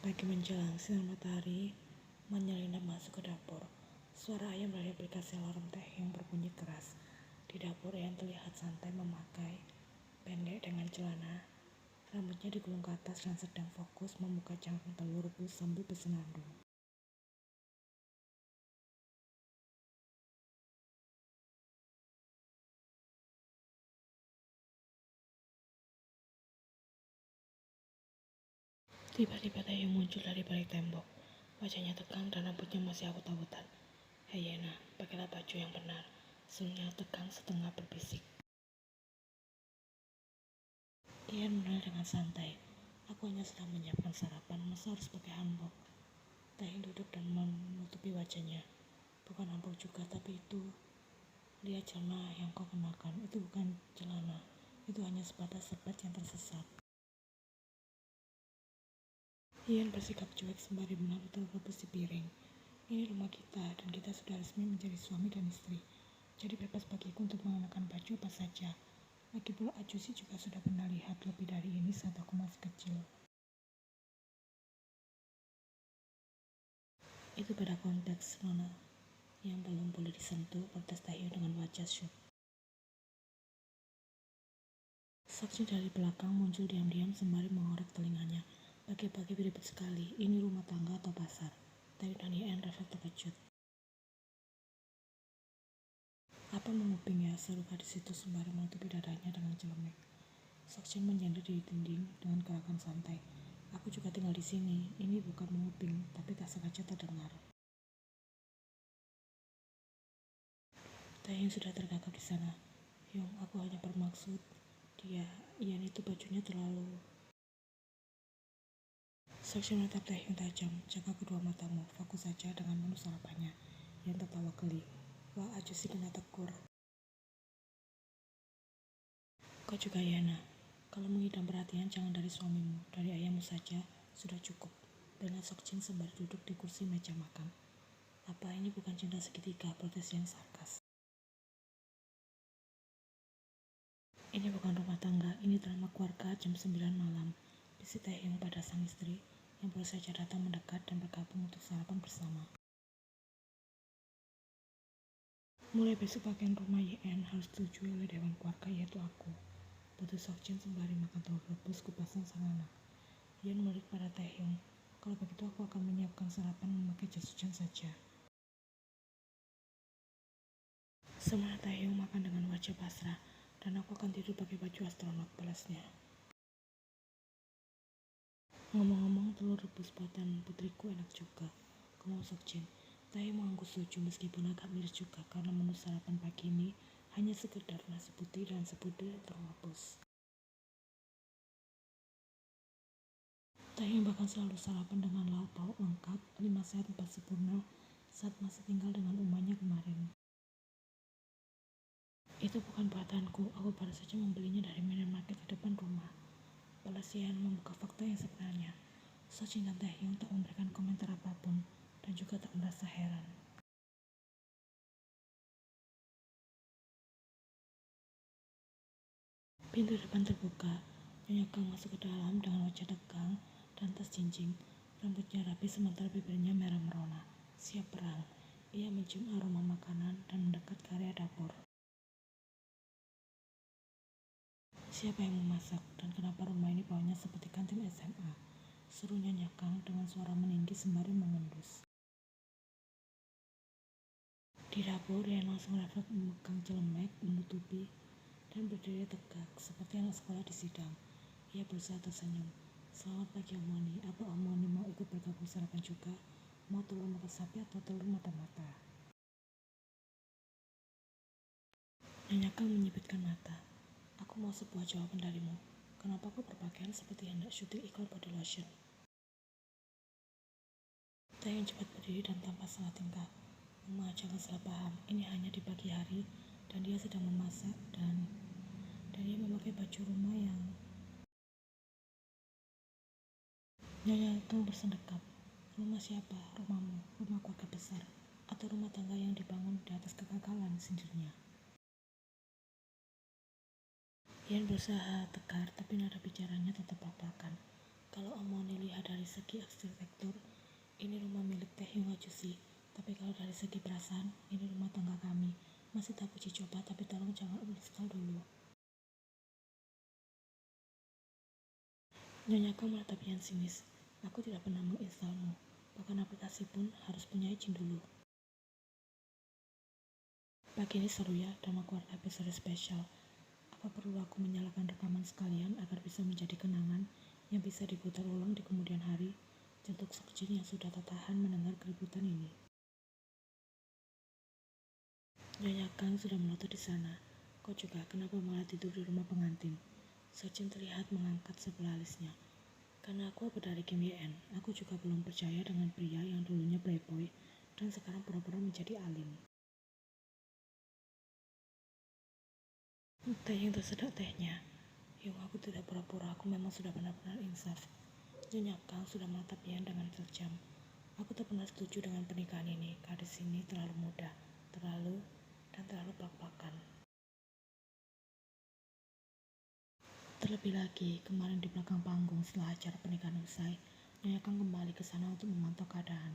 Pagi menjelang, sinar matahari menyelinap masuk ke dapur. Suara ayam dari aplikasi alarm Taehyung berbunyi keras. Di dapur, Ian terlihat santai memakai pendek dengan celana. Rambutnya digulung ke atas dan sedang fokus membuka cangkang telur rebus sambil bersenandung. Tiba-tiba Taehyung muncul dari balik tembok. Wajahnya tegang dan rambutnya masih awut-awutan. "Hei Yena, pakailah baju yang benar," serunya tegang setengah berbisik. Ian menoleh dengan santai. "Aku hanya sedang menyiapkan sarapan, masa harus pakai hanbok?" Taehyung duduk dan menutupi wajahnya. "Bukan hanbok juga, tapi itu. Lihat celana yang kau kenakan, itu bukan celana. Itu hanya sebatas sebat yang tersesat." Ian bersikap cuek sembari menaruh telur rebus di piring. "Ini rumah kita, dan kita sudah resmi menjadi suami dan istri. Jadi bebas bagiku untuk mengenakan baju apa saja. Lagi pula Ajusi juga sudah pernah lihat lebih dari ini saat aku masih kecil." "Itu beda konteks, Nona. Yang belum boleh disentuh," protes Taehyung dengan wajah syok. Saksi dari belakang muncul diam-diam sembari mengorek telinganya. "Pagi-pagi ribet sekali. Ini rumah tangga atau pasar?" Taehyung dan Ian refleks terkejut. "Apa menguping ya?" seru gadis itu sembari menutupi dadanya dengan celemek. Saksi menyender di dinding dengan gerakan santai. "Aku juga tinggal di sini. Ini bukan menguping, tapi tak sengaja terdengar." Taehyung sudah tergagap di sana. "Hyung, aku hanya bermaksud dia. Ian itu bajunya terlalu..." Saksi menatap Taehyung tajam. "Jaga kedua matamu, fokus saja dengan menu sarapannya." Ian tertawa geli. "Wah, Ajusi kena tegur." "Kau juga Yana. Kalau mengidam perhatian jangan dari suamimu, dari ayahmu saja sudah cukup." Dengan Sokjin sembari duduk di kursi meja makan. "Apa ini bukan cinta segitiga?" protes yang sarkas. "Ini bukan rumah tangga, ini drama keluarga jam 9 malam." Bisik Taehyung pada sang istri yang baru saja datang mendekat dan bergabung untuk sarapan bersama. "Mulai besok pakaian rumah YN harus disetujui oleh dewan keluarga, yaitu aku," putus Sokjin sembari makan telur rebus kupasan sang anak. Ian melirik pada Taehyung. "Kalau begitu aku akan menyiapkan sarapan memakai jas hujan saja." Semangat Taehyung makan dengan wajah pasrah. "Dan aku akan tidur pakai baju astronot," balasnya. "Ngomong-ngomong, telur rebus buatan putriku enak juga," ngomong Sokjin. Taehyung mengangguk setuju meskipun agak miris juga karena menu sarapan pagi ini hanya sekedar nasi putih dan sebutir telur rebus. Taehyung bahkan selalu sarapan dengan lauk pauk lengkap, 5 sehat 4 sempurna saat masih tinggal dengan umahnya kemarin. "Itu bukan buatanku, aku baru saja membelinya dari minimarket di depan rumah," balas Ian membuka fakta yang sebenarnya. Sokjin dan Taehyung tak memberikan komentar apapun dan juga tak merasa heran. Pintu depan terbuka. Nyonya Kang masuk ke dalam dengan wajah tegang dan tas jinjing. Rambutnya rapi sementara bibirnya merah merona. Siap perang. Ia mencium aroma makanan dan mendekat ke area dapur. "Siapa yang memasak dan kenapa rumah ini baunya seperti kantin SMA?" seru Nyonya Kang dengan suara meninggi sembari mengendus. Di dapur, dia langsung refleks memegang celemek, menutupi, dan berdiri tegak seperti anak sekolah di sidang. Ia berusaha tersenyum. "Selamat pagi Omoni, apa Omoni mau ikut bergabung sarapan juga? Mau telur mata sapi atau telur mata-mata?" Nyonya Kang menyipitkan mata. "Aku mau sebuah jawaban darimu. Kenapa kau berpakaian seperti hendak syuting iklan body lotion?" Taehyung cepat berdiri dan tanpa salah tingkah. "Mama, jangan salah paham. Ini hanya di pagi hari dan dia sedang memasak dan dia memakai baju rumah yang..." Nyonya Kang bersendekap. "Rumah siapa? Rumahmu? Rumah keluarga besar? Atau rumah tangga yang dibangun di atas kegagalan?" sindirnya. Ian berusaha tegar tapi nada bicaranya tetap belak-belakan. Kalau Omoni lihat dari segi arsitektur, ini rumah milik Taehyung Ajusi. Tapi kalau dari segi perasaan, ini rumah tangga kami. Masih tak uji coba, tapi tolong jangan uninstall dulu. Nyonya Kang menatap Yan sinis. Aku tidak pernah menginstalmu. Bahkan aplikasi pun harus punya izin dulu. Pagi ini seru ya, drama keluarga episode spesial. Apa perlu aku menyalakan rekaman sekalian agar bisa menjadi kenangan yang bisa diputar ulang di kemudian hari? Jantung Seokjin yang sudah tak tahan mendengar keributan ini. Nyonya Kang sudah melotot di sana. Kau juga kenapa malah tidur di rumah pengantin? Seokjin terlihat mengangkat sebelah alisnya. Karena aku dari Kim Ye-en, aku juga belum percaya dengan pria yang dulunya playboy dan sekarang pura-pura menjadi alim. Taehyung tersedak tehnya. Yung, aku tidak pura-pura, aku memang sudah benar-benar insaf. Nyonya Kang sudah menatap Yan dengan terjam. Aku tak pernah setuju dengan pernikahan ini. Gadis ini terlalu muda, terlalu plak-plakan. Terlebih lagi, kemarin di belakang panggung setelah acara pernikahan usai, Nyonya Kang kembali ke sana untuk memantau keadaan.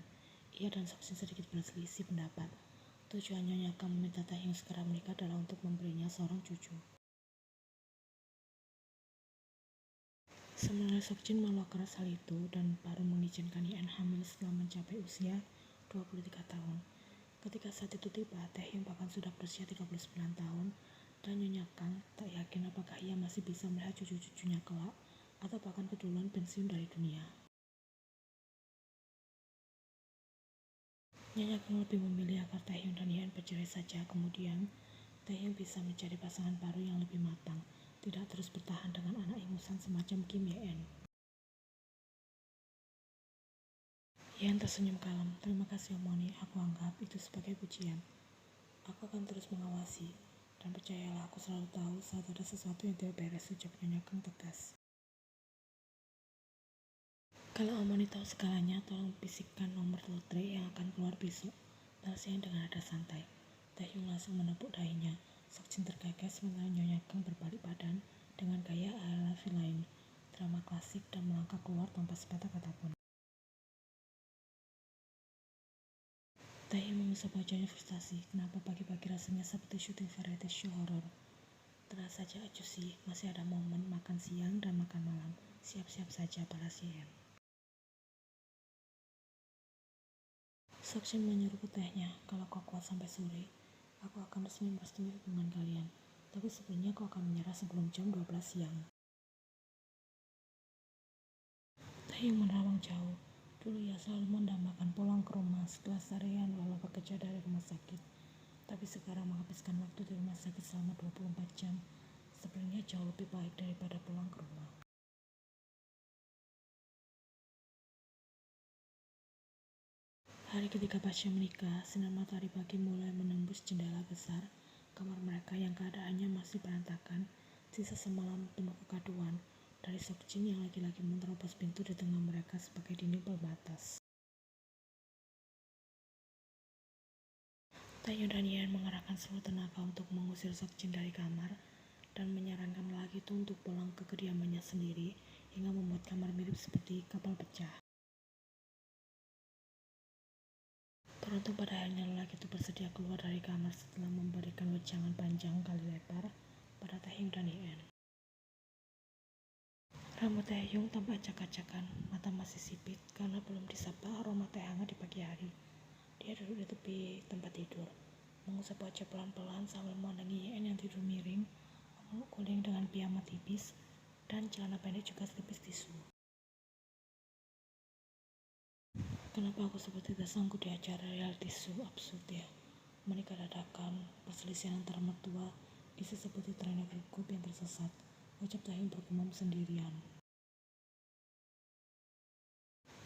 Ia dan Seokjin sedikit berselisih pendapat. Tujuan Nyonya Kang meminta Taehyung segera menikah adalah untuk memberinya seorang cucu. Sebenarnya Seokjin menolak keras hal itu dan baru mengizinkan Yan hamil setelah mencapai usia 23 tahun. Ketika saat itu tiba, Taehyung bahkan sudah berusia 39 tahun dan Nyonya Kang tak yakin apakah ia masih bisa melihat cucu-cucunya kelak atau bahkan keduluan pensiun dari dunia. Nyonya Kang lebih memilih agar Taehyung dan Yan bercerai saja, kemudian Taehyung bisa mencari pasangan baru yang lebih matang, tidak terus bertahan dengan anak ingusan semacam Kim Ye-en. Yan tersenyum kalem. Terima kasih Omoni, aku anggap itu sebagai pujian. Aku akan terus mengawasi, dan percayalah aku selalu tahu saat ada sesuatu yang tidak beres, ucap Nyonya Kang tegas. Kalau Omoni tahu segalanya, tolong bisikkan nomor lotre yang akan keluar besok. Balas Yan dengan nada santai. Taehyung langsung menepuk dahinya. Seokjin tergagas sementara Nyonya Kang berbalik badan dengan gaya ala villain, drama klasik dan melangkah keluar tanpa sepatah kata pun. Taehyung mengusap wajahnya frustasi. Kenapa pagi-pagi rasanya seperti syuting variety show horor? Tenang saja Ajusi, masih ada momen makan siang dan makan malam. Siap-siap saja balas Yan. Seokjin menyuruh ke tehnya, kalau kau kuat sampai sore, aku akan resmi merestui hubungan kalian. Tapi sebenarnya kau akan menyerah sebelum jam 12 siang. Taehyung menerawang jauh. Dulu ia selalu mendambakan pulang ke rumah setelah seharian lalu bekerja dari rumah sakit. Tapi sekarang menghabiskan waktu di rumah sakit selama 24 jam sebenarnya jauh lebih baik daripada pulang ke rumah. Hari ketiga pasca menikah, sinar matahari pagi mulai menembus jendela besar kamar mereka yang keadaannya masih berantakan, sisa semalam penuh kegaduhan dari Seokjin yang lagi-lagi menerobos pintu di tengah mereka sebagai dinding pembatas. Taehyung dan Yan mengerahkan seluruh tenaga untuk mengusir Seokjin dari kamar dan menyarankan lelaki itu untuk pulang ke kediamannya sendiri hingga membuat kamar mirip seperti kapal pecah. Beruntung pada akhirnya lelaki itu bersedia keluar dari kamar setelah memberikan wejangan panjang kali lebar pada Taehyung dan Yan. Rambut Taehyung tampak acak-acakan, mata masih sipit karena belum disapa aroma teh hangat di pagi hari. Dia duduk di tepi tempat tidur, mengusap wajah pelan-pelan sambil memandangi Yan yang tidur miring, memeluk guling dengan piyama tipis, dan celana pendek juga setipis tisu. Kenapa aku seperti tidak sanggup di acara reality show absurd ya? Menikah dadakan, perselisihan antara mertua, isi seperti trainer grup yang tersesat, ucap Taehyung bergumam sendirian.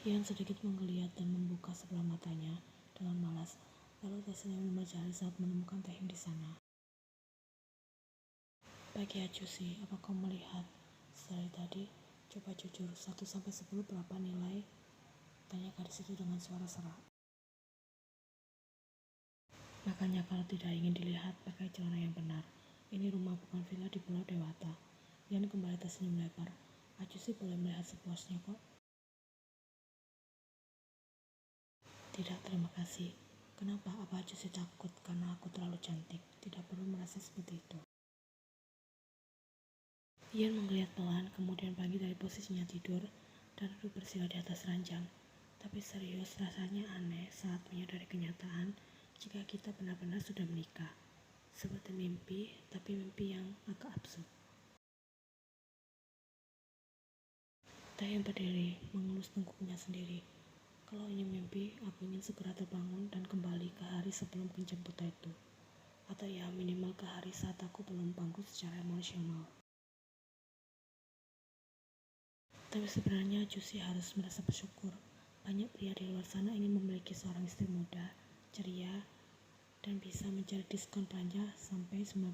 Yan sedikit menggeliat dan membuka sebelah matanya dengan malas, lalu tersenyum lima jari saat menemukan Taehyung di sana. Pagi Ajusi, apa kau melihat dari tadi? Coba jujur, 1-10 berapa nilai? Tanya gadis itu dengan suara serak. Makanya kalau tidak ingin dilihat, pakai celana yang benar. Ini rumah bukan villa di Pulau Dewata. Yan kembali tersenyum lebar. Acu sih boleh melihat sepuasnya kok. Tidak, terima kasih. Kenapa? Apa Acu sih takut karena aku terlalu cantik? Tidak perlu merasa seperti itu. Ian menggeliat pelan, kemudian bangkit dari posisinya tidur dan duduk bersila di atas ranjang. Tapi serius, rasanya aneh saat menyadari kenyataan jika kita benar-benar sudah menikah. Seperti mimpi, tapi mimpi yang agak absurd. Taehyung berdiri, mengelus tengkuknya sendiri. Kalau ini mimpi, aku ingin segera terbangun dan kembali ke hari sebelum penjemput itu. Atau ya minimal ke hari saat aku belum bangkrut secara emosional. Tapi sebenarnya Juicy harus merasa bersyukur. Banyak pria di luar sana ingin memiliki seorang istri muda, ceria, dan bisa mencari diskon belanja sampai 90%.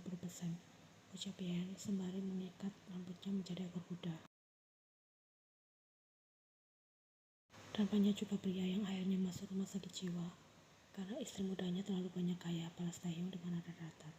Ucap Ian sembari mengikat rambutnya menjadi ekor kuda. Dan banyak juga pria yang akhirnya masuk rumah sakit jiwa karena istri mudanya terlalu banyak kaya, balas Taehyung dengan nada datar.